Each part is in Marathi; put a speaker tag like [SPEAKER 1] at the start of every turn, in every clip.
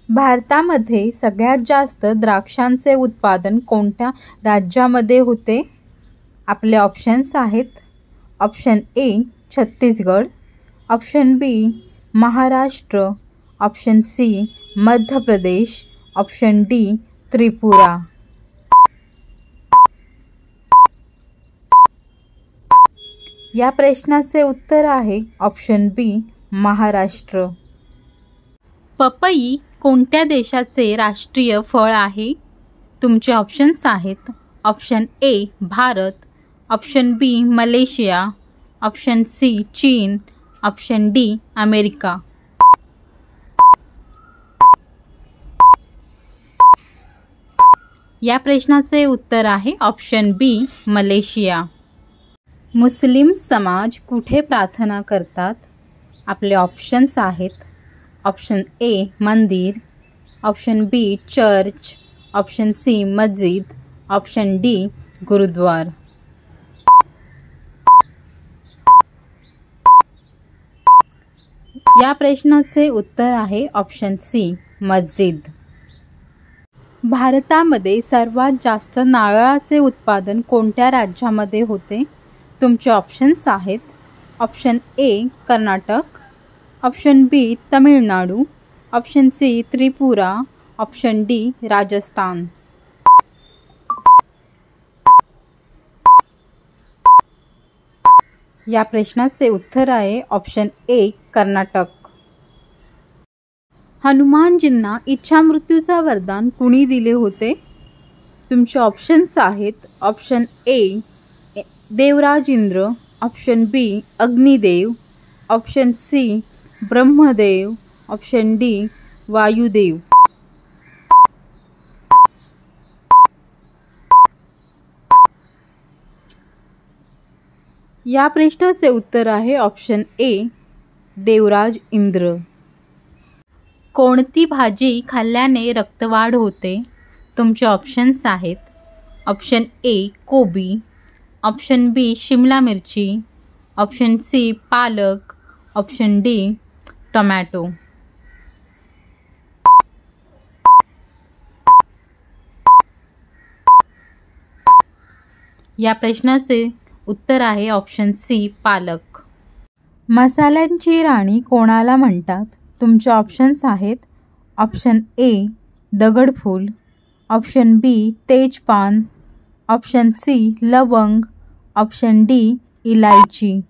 [SPEAKER 1] भारतामध्ये सगळ्यात जास्त द्राक्षांचे उत्पादन कोणत्या राज्यामध्ये होते? आपले ऑप्शन्स आहेत option A Chhattisgarh, option B Maharashtra, option C Madhya Pradesh, option D Tripura. या प्रश्नाचे उत्तर आहे ऑप्शन बी महाराष्ट्र. पपई कोणत्या देशाचे राष्ट्रीय फळ आहे? तुमचे ऑप्शन्स आहेत option A Bharat, option B Malaysia, option C चीन, ऑप्शन डी अमेरिका. या प्रश्नाचे उत्तर आहे ऑप्शन बी मलेशिया. मुस्लिम समाज कुठे प्रार्थना करतात? आपले ऑप्शन्स आहेत ऑप्शन ए मंदिर, ऑप्शन बी चर्च, ऑप्शन सी मस्जिद, ऑप्शन डी गुरुद्वार. या प्रश्नाचे उत्तर आहे ऑप्शन सी मस्जिद. भारतामध्ये सर्वात जास्त नारळाचे उत्पादन कोणत्या राज्यामध्ये होते? तुमचे ऑप्शन्स आहेत option A Karnataka, option B Tamil Nadu, option C Tripura, option D Rajasthan. या प्रश्नाचे उत्तर आहे ऑप्शन ए कर्नाटक. हनुमानजींना इच्छामृत्यूचा वरदान कुणी दिले होते? तुमचे ऑप्शन्स आहेत option A Devraj Indra, option B Agnidev, option C Brahmadev, option D Vayudev. या प्रश्नाचे उत्तर आहे ऑप्शन ए देवराज इंद्र. कोणती भाजी खाल्ल्याने रक्तवाढ होते? तुमचे ऑप्शन्स आहेत ऑप्शन ए कोबी, ऑप्शन बी शिमला मिरची, ऑप्शन सी पालक, ऑप्शन डी टोमॅटो. या प्रश्नाचे उत्तर आहे ऑप्शन सी पालक. मसाल्यांची राणी कोणाला म्हणतात? तुमचे ऑप्शन्स आहेत ऑप्शन ए दगडफूल, ऑप्शन बी तेजपान, ऑप्शन सी लवंग, ऑप्शन डी इलायची.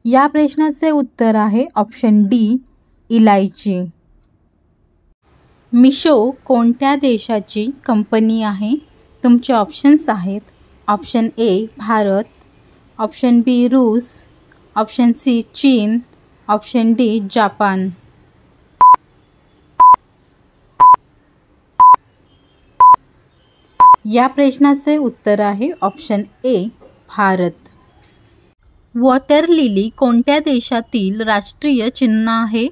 [SPEAKER 1] या प्रश्नाचे उत्तर आहे ऑप्शन डी इलायची. मिशो कोणत्या देशाची कंपनी आहे? तुमचे ऑप्शन्स आहेत option A Bharat, option B रूस, ऑप्शन सी चीन, ऑप्शन डी जापान. या प्रश्नाचे उत्तर आहे option A Bharat. Water lily कोणत्या देशातील राष्ट्रीय चिन्ह आहे?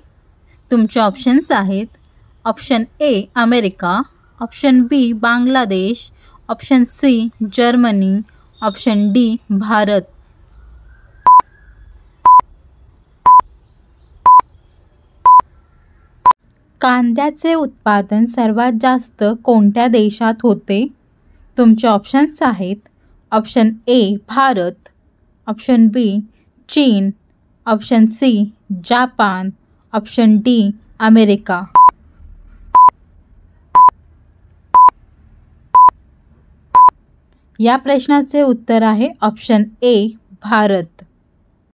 [SPEAKER 1] तुमचे ऑप्शन्स आहेत option A America, option B Bangladesh, option C Germany, option D Bharat. कांद्याचे उत्पादन सर्वात जास्त कोणत्या देशात होते? तुमचे ऑप्शन्स आहेत option A Bharat, option B चीन, option C Japan, option D America. या प्रश्नाचे उत्तर आहे ऑप्शन ए भारत.